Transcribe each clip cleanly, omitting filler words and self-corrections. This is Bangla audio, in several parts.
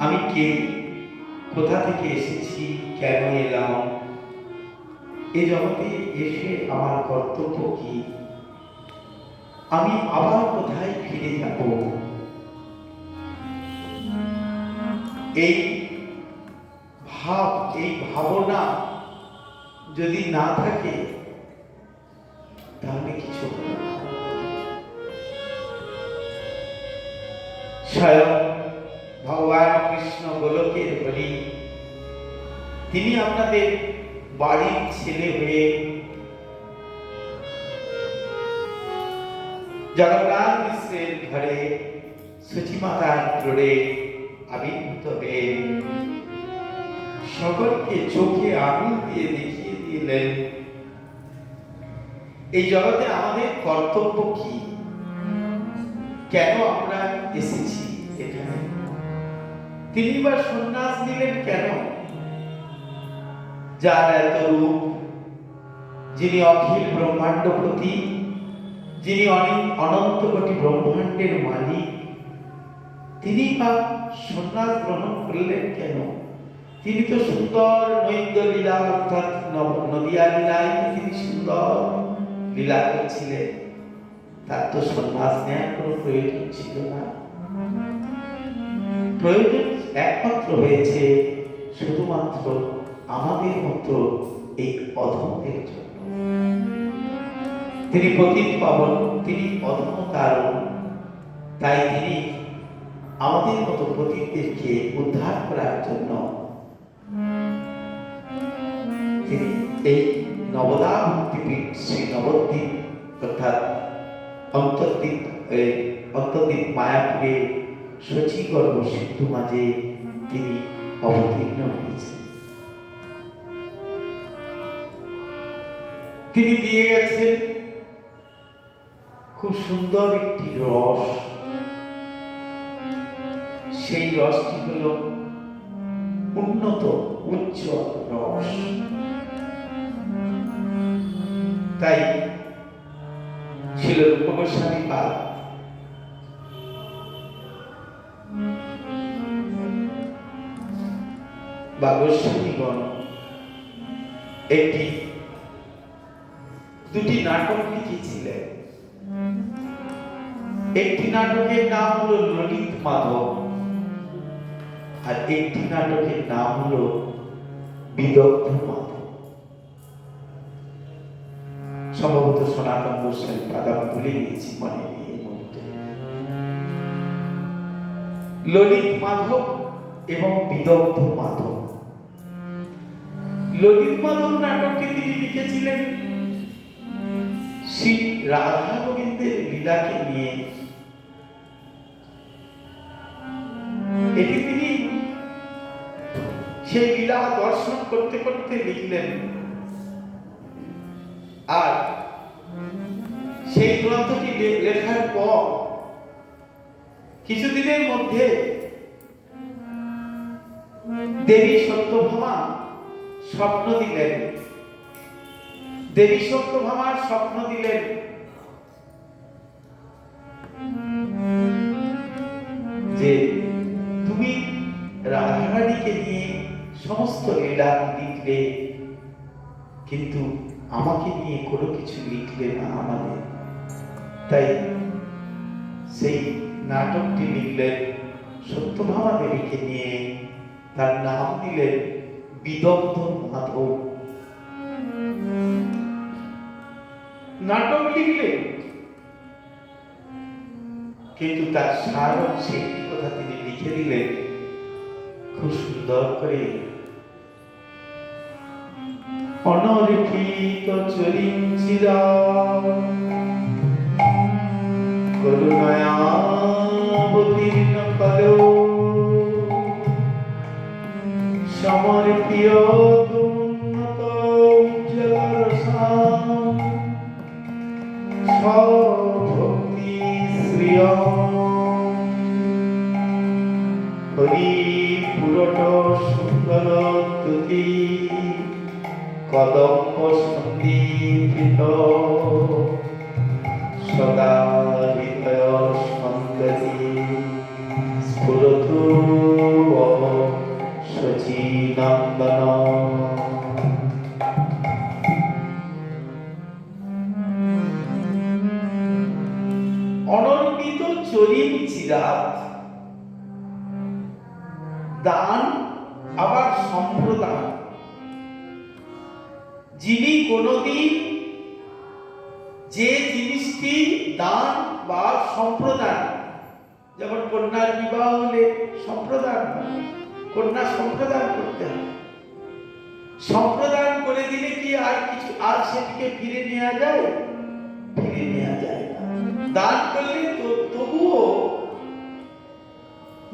আমি কে, কোথা থেকে এসেছি, কেন এলাম, এ জগতে এসে আমার কর্তব্য কি, আমি আবার কোথায় ফিরে যাব, এই ভাব, এই ভাবনা যদি না থাকে তাহলে কিছু হবে না। স্বয়ং ভগবান কৃষ্ণ গোলকের হরি, তিনি আপনাদের বাড়ির ছেলে হয়ে জগন্নাথ মিশ্রের ঘরে সুচিমাতার ক্রোড়ে আবির্ভূত হয়ে সকলকে চোখে আঙুল দিয়ে দেখিয়ে দিলেন এই জগতে আমাদের কর্তব্য কি, কেন আমরা এসেছি এখানে। তিনি বা সন্ন্যাস নিলেন কেন? যার এত রূপ, যিনি অখিল ব্রহ্মাণ্ডপতি, যিনি অনন্ত কোটি ব্রহ্মাণ্ডের মালিক, তিনি বা সন্ন্যাস গ্রহণ করলেন কেন? তিনি তো সুন্দর নৈদ্য লীলা অর্থাৎ নদিয়া লীলায় তিনি সুন্দর লীলা করছিলেন, তার তো সন্ন্যাস নেওয়ার কোনো প্রয়োজন ছিল না। প্রয়োজন একমাত্র হয়েছে শুধুমাত্র আমাদের মতো এই অধমদের জন্য। তিনি পতিত পাবন, তিনি অধম তারণ, তাই তিনি আমাদের মতো পতিতদেরকে উদ্ধার করার জন্য তিনি এই নবদা মুক্তিপীঠ শ্রী নবদ্বীপ অর্থাৎ অন্তর্দ্বীপ মায়াপুরে শচীগর্ভ সিন্ধু মাঝে তিনি অবতীর্ণ হয়েছেন। তিনি দিয়ে গেছেন খুব সুন্দর একটি রস, সেই রসটি হল উন্নত উচ্চ রস। তাই ছিল রূপ গোস্বামী পাদ বা গোস্বামীগণ দুটি নাটক লিখেছিলেন। একটি নাটকের নাম হলো ললিত মাধব, আর একটি নাটকের নাম হলো বিদগ্ধ মাধব। সম্ভবত সনাতন গোস্বামী পাদ আমি ভুলে গিয়েছি, মনে নেই এই মুহূর্তে। ললিত মাধব এবং বিদগ্ধ মাধব। ললিত মাধব নাটকটি তিনি লিখেছিলেন শ্রী রাধা গোবিন্দের লীলাকে নিয়ে। এটি তিনি সেই লীলা দর্শন করতে করতে লিখলেন, আর সেই গ্রন্থটি লেখার পর কিছুদিনের মধ্যে দেবী সত্যভামা স্বপ্ন দিলেন। দেবী সত্যভামার স্বপ্ন দিলেন যে তুমি রাধারানীকে নিয়ে সমস্ত লীলা লিখলে, কিন্তু আমাকে নিয়ে কোনো কিছু লিখলে না আমাদের। তাই সেই নাটকটি লিখলেন সত্যভামা দেবীকে নিয়ে, তার নাম দিলেন বিদগ্ধ মাধব। নাটক লিখলেন, কিন্তু তার সার অংশে একটি কথা তিনি লিখে দিলেন খুব সুন্দর করে। অনর্পিত চরিঞ্চিরা করুণাবতীর্ণ কলো সমর্পিয় উন্নত উজ্জ্বলরসাম স্বভক্তি শ্রিয় হরি পুরট সুন্দর তুতি কদম্ব সন্দীপিত সদা হৃদয় সন্দতি স্ফুরতু অনর্পিত চরিম চিরাত, দান আবার সম্প্রদান। যিনি কোনদিন যে জিনিসটি দান বা সম্প্রদান, যেমন কন্যার বিবাহ হলে সম্প্রদান হয়, কন্যা সম্প্রদান করতে হয়। সম্প্রদান করে দিলে কি আর সেটিকে ফিরে নেওয়া যায়? ফিরে নেওয়া যায় না। দান করলে তবুও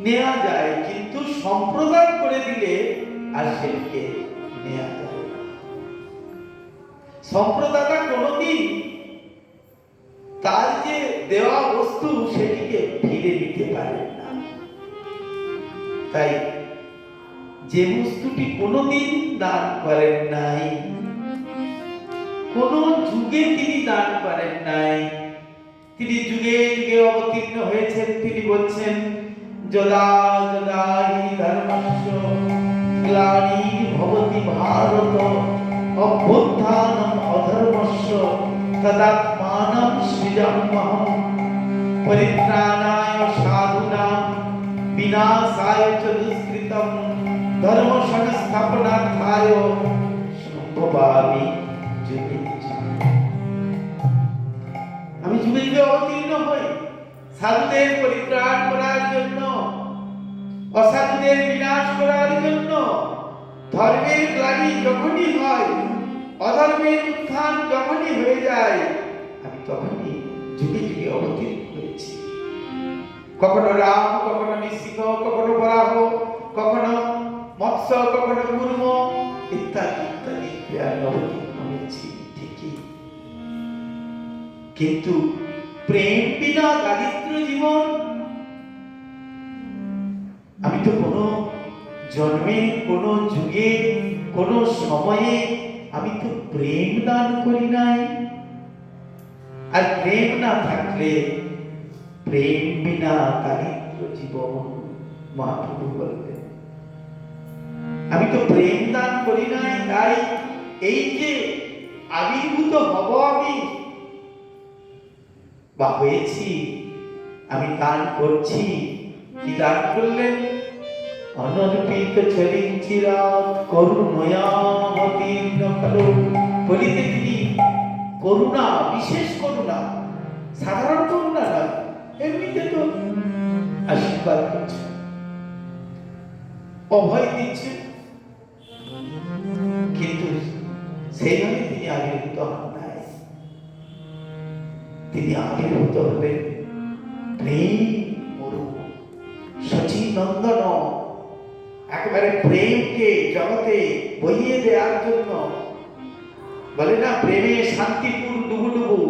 নেওয়া যায়, কিন্তু সম্প্রদান করে দিলে আর সেটিকে নেওয়া যায় না। সম্প্রদাতা কোনদিন তার যে দেওয়া বস্তু সেটিকে ফিরে নিতে পারেন না। তাই যে বস্তুটি কোনদিন দান করেন নাই, কোন যুগে তিনি দান করেন নাই, তিনি যুগে যুগে অবতীর্ণ হয়েছেন। তিনি বলছেন, যদা যদা হি ধর্মস্য গ্লানির্ভবতি ভারত অভ্যুত্থানম অধর্মস্য তদাত্মানম সৃজাম্যহম পরিত্রাণায় সাধুনাং বিনাশায় চ দুষ্কৃতম ধর্ম সংস্থাপনার্থায় সম্ভবামি যুগে যুগে। আমি যুগে যুগে অবতীর্ণ হই সাধুদের পরিত্রাণ করার জন্য, অসাধুদের বিনাশ করার জন্য। ধর্মের গ্লানি যখনই হয়, অধর্মের উত্থান যখনই হয়ে যায়, আমি তখনই যুগে যুগে অবতীর্ণ হয়েছি। কখনো রাম, কখনো নৃসিংহ, কখনো বরাহ, কখনো মৎস্য, কখনো কুর্ম ইত্যাদি ইত্যাদি আমি অবতীর্ণ হয়েছি ঠিকই, কিন্তু প্রেম বিনা দারিদ্র জীবন। আমি তো কোনো জন্মে, কোনো যুগে, কোনো সময়ে আমি তো প্রেম দান করি নাই। আর প্রেম না থাকলে প্রেম বিনা দারিদ্র জীবন, মহাপ্রভু বললেন। আমি তো প্রেম দান করি নাই। তাই এই যে আবির্ভূত হব আমি বা হয়েছি, আমি দান করছি। কি দান করলেন? অনর্পিত চরিম চিরাত করুণয়াবতীর্ণ খলু। বলিতে তিনি করুণা, বিশেষ করুণা, সাধারণ করুণা নয়, এমনিতে তো আশীর্বাদ করছে, অভয় দিচ্ছে, কিন্তু সেইভাবে তিনি আবির্ভূত হন নাই। তিনি আবির্ভূত হলেন প্রেম মরু সচিনন্দন, একেবারে প্রেমকে জগতে বহিয়ে দেওয়ার জন্য। বলে না, প্রেমে শান্তিপুর ডুবুডুবু,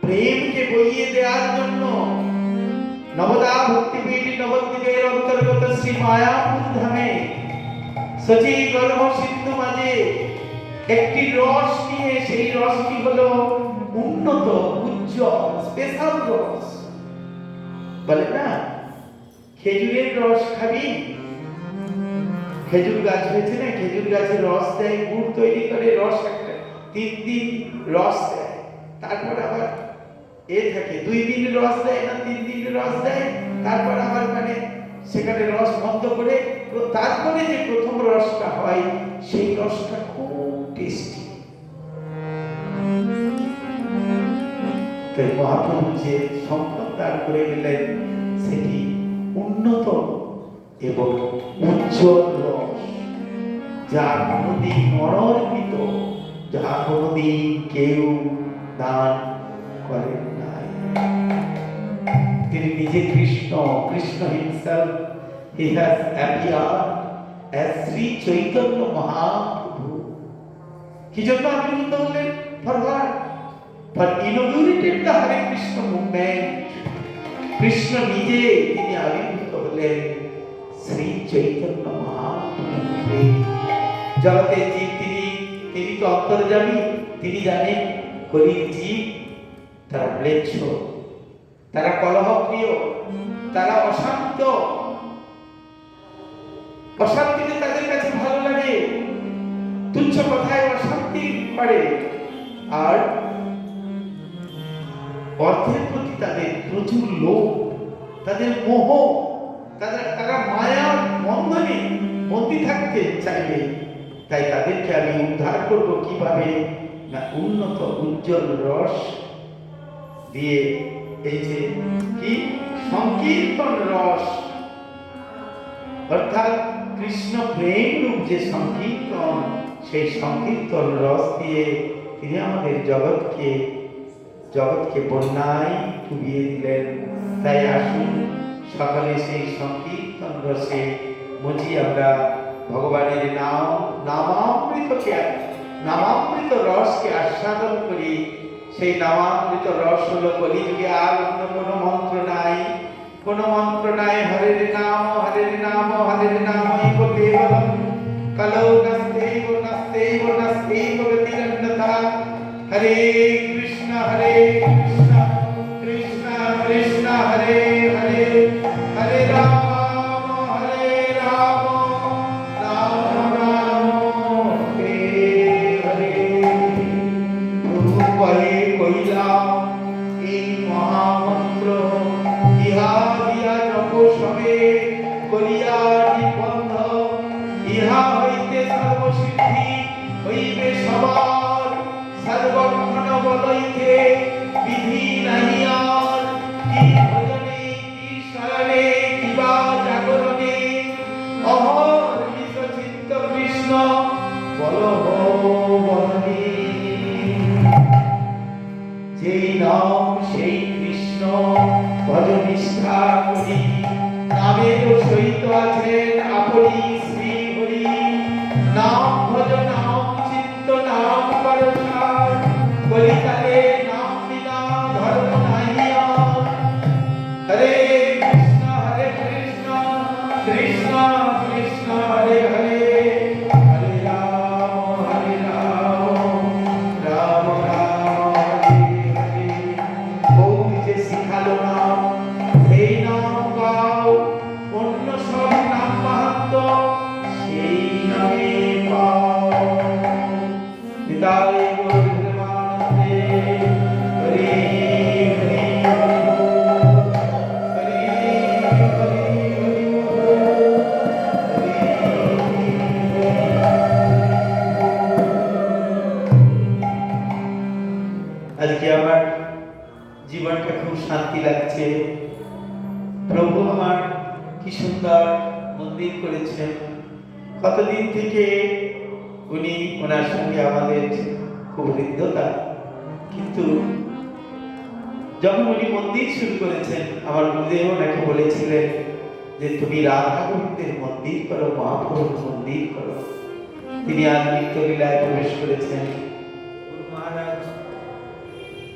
প্রেমকে বহিয়ে দেওয়ার জন্য নবদা ভক্তিপীঠ নবদ্বীপের অন্তর্গত শ্রী মায়াপুর ধামে সচি গর্ভ সিন্ধু মাঝে একটি রস নিয়ে, সেই রসটি হলো উন্নত, উজ্জ্বল, স্পেশাল রস। বলে না, খেজুরের রস খাবি? খেজুর গাছ হয়েছে না, খেজুর গাছের রস দেয়, গুড় তৈরি করে, রস একটা 3 দিন রস দেয়, তারপর আবার থাকে 2 দিন রস দেয় না, 3 দিন রস দেয়, তারপর আবার সেখানে রস বন্ধ করে তারপরে যে প্রথম রসটা হয়, সেই রসটা খুব টেস্টি। তাই মহাপ্রভু যে সম্পদ দান করে গেলেন, সেটি উন্নত এবং উজ্জ্বল রস, যা কোনদিন অনর্পিত, যা কোনদিন কেউ দান করেন নাই। তিনি নিজে Krishna, Krishna himself, he has appeared as Sri Chaitanya Mahaprabhu. কি জন্য আবির্ভূত হলেন? For inaugurated the Hare Krishna movement. Krishna নিজে তিনি আবির্ভূত হলেন শ্রী চৈতন্য মহাপ্রভু। জগতে জীব তিনি তো অন্তর্যামী। তিনি জানেন কলির জীব তারা ম্লেচ্ছ, তারা কলহপ্রিয়, তারা অশান্ত, অশান্তিতে তাদের কাছে ভালো লাগে, তুচ্ছ কথায় অশান্তি করে, আর অর্থের প্রতি তাদের প্রচুর লোভ, তাদের মোহ, তারা মায়ার বন্ধনে বন্দী থাকতে চাইবে। তাই তাদেরকে আমি উদ্ধার করব কিভাবে? না উন্নত উজ্জ্বল রস দিয়ে, এই যে কি সংকীর্তন রস, অর্থাৎ কৃষ্ণ প্রেম রূপ যে সংকীর্তন, সেই সংকীর্তন রস দিয়ে তিনি আমাদের জগৎকে বন্যায় ডুবিয়ে দিলেন। তাই আসুন সকালে সেই সংকীর্তন রসে মজি আমরা ভগবানের নামামৃত রসকে আস্বাদন করি। সেই নামামৃত রস হলো কলিযুগে আর অন্য কোনো মন্ত্র নাই, কোনো মন্ত্র নাই। হরের নাম হরের নাম হরের নাম কেবলম কলৌ নাস্তেব নাস্তেব নাস্তেব গতিরন্যথা। হরে কৃষ্ণ কৃষ্ণ কৃষ্ণ হরে হরে, হরে রাম হরে রাম রাম রাম হরে হরে। প্রভু কহে কইলাম এই মহামন্ত্র, ইহা দিয়া জপ সবে করিয়া নিবন্ধ, ইহা হইতে সর্বসিদ্ধি হইবে সবার। সর্বক্ষণ বলইতে বিধি নাহি আর, কি ভজনে কি শয়নে কিবা জাগরণে, অহর্নিশ চিত্ত কৃষ্ণ বলহ বলনে। যেই নাম সেই কৃষ্ণ ভজ নিষ্ঠা করি, নামের সহিত আছেন আপনি শ্রী হরি। নাম ভজ নাম চিত্ত নাম পরশার, কলিকালে নাম বিনা ধর্ম নাহি আর। হরে কৃষ্ণ কৃষ্ণ কৃষ্ণ হরে হরে, হরে রাম রাম রাম হরে হরে। গৌরী যে শিখালো নাম, সেই নাম গাও, অন্য সব নাম মাহাত্ম সেই নামে পাও। নিতাই গৌর প্রেমানন্দে, হরি হরি হরি হরি হরি। আজকে আমার জীবনটা খুব শান্তি লাগছে। প্রভু আমার কি সুন্দর মন্দির করেছেন। কতদিন থেকে উনি ওনার সঙ্গে আমাদের খুব হৃদ্যতা, কিন্তু যখন উনি মন্দির শুরু করেছেন, আমার গুরুদেব ওনাকে বলেছিলেন যে তুমি রাধা গোবিন্দের মন্দির করো, মহাপ্রভুর মন্দির করো। তিনি আজ নিত্যলীলায় প্রবেশ করেছেন।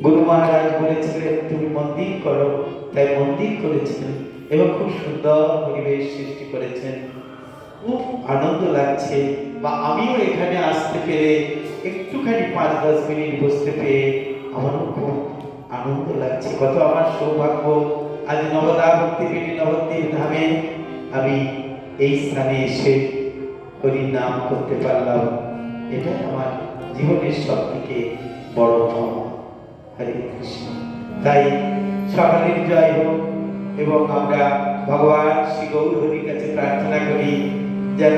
গুরু মহারাজ বলেছিলেন তুমি মন্দির করো, তাই মন্দির করেছেন এবং খুব সুন্দর পরিবেশ সৃষ্টি করেছেন। খুব আনন্দ লাগছে, বা আমিও এখানে আসতে পেরে একটুখানি 5-10 মিনিট বসতে পেরে আমারও খুব আনন্দ লাগছে। কত আমার সৌভাগ্য, আজ নবদা ভক্তিপীঠ নবদ্বীপ ধামে আমি এই স্থানে এসে হরির নাম করতে পারলাম। এটা আমার জীবনের সব থেকে বড় ধর্ম। হরে কৃষ্ণ। তাই সকালের জয় হোক, এবং আমরা ভগবান শ্রী গৌর হরির কাছে প্রার্থনা করি যেন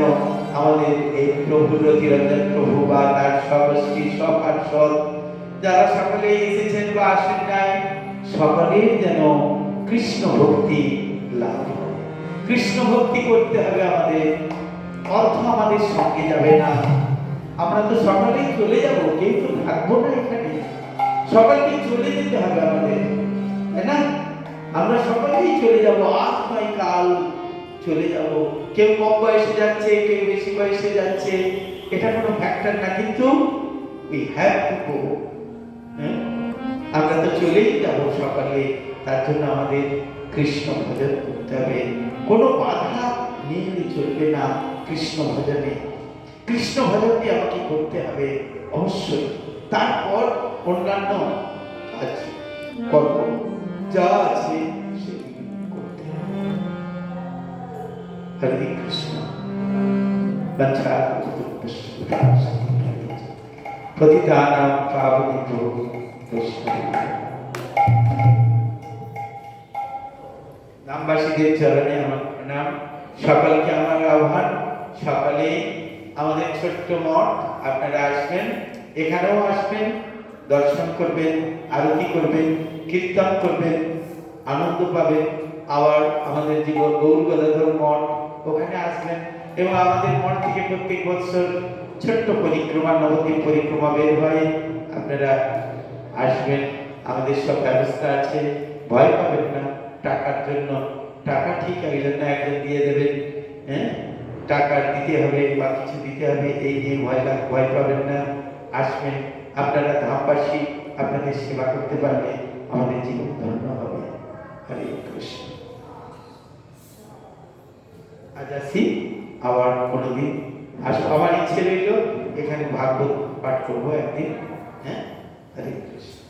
আমাদের এই প্রভু রতিরঞ্জন প্রভু বা তার সর্বশ্রী সপার্ষদ যারা সকলে এসেছেন বা আসেন নাই, সকলের যেন কৃষ্ণ ভক্তি লাভ হয়। কৃষ্ণ ভক্তি করতে হবে আমাদের, অর্থ আমাদের সঙ্গে যাবে না। আমরা তো সকলেই চলে যাব, কেউ তো থাকবো না এখানে, সকলকে চলে যেতে হবে আমাদের, তাই না? আমরা সকলেই চলে যাব, আজ নয় কাল চলে যাব। কেউ কম বয়সে যাচ্ছে, কেউ বেশি বয়সে যাচ্ছে, এটা কোনো ফ্যাক্টর না, কিন্তু we have to go। আমরা তো চলেই যাব সকালে, তার জন্য আমাদের কৃষ্ণ ভজন করতে হবে। কোনো বাধা নিয়ে চলবে না কৃষ্ণ ভজনে। কৃষ্ণ ভজনটি আমাকে করতে হবে অবশ্যই, তারপর অন্যান্য কাজ কর্ম যা আছে সেগুলি করতে হবে। হরে কৃষ্ণ। পতিতানাং পাবনেভ্যো বৈষ্ণবেভ্যো। গ্রামবাসীদের চরণে আমার প্রণাম। সকলকে আমার আহ্বান, সকালে আমাদের ছোট্ট মঠ আপনারা আসবেন, এখানেও আসবেন, দর্শন করবেন, আরতি করবেন, কীর্তন করবেন, আনন্দ পাবেন। আবার আমাদের যে গৌর গদাধর মঠ, ওখানে আসবেন এবং আমাদের মঠ থেকে প্রত্যেক বছর ছোট্ট পরিক্রমা, নবদ্বীপ পরিক্রমা বের হয়, আপনারা আসবেন। আমাদের সব ব্যবস্থা আছে, ভয় পাবেন না। টাকার জন্য, টাকা ঠিক একজন না একজন দিয়ে দেবেন, হ্যাঁ, টাকা দিতে হবে বা কিছু দিতে হবে, এই নিয়ে ভয় পাবেন না। আসবেন, আপনারা ধামবাসী, আপনাদের সেবা করতে পারলে আমাদের জীবন ধন্য হবে। হরে কৃষ্ণ। আজ আসি, আবার কোনোদিন আসবো। আমার ইচ্ছে রইল এখানে ভাগবত পাঠ করবো একদিন। হ্যাঁ, হরে কৃষ্ণ।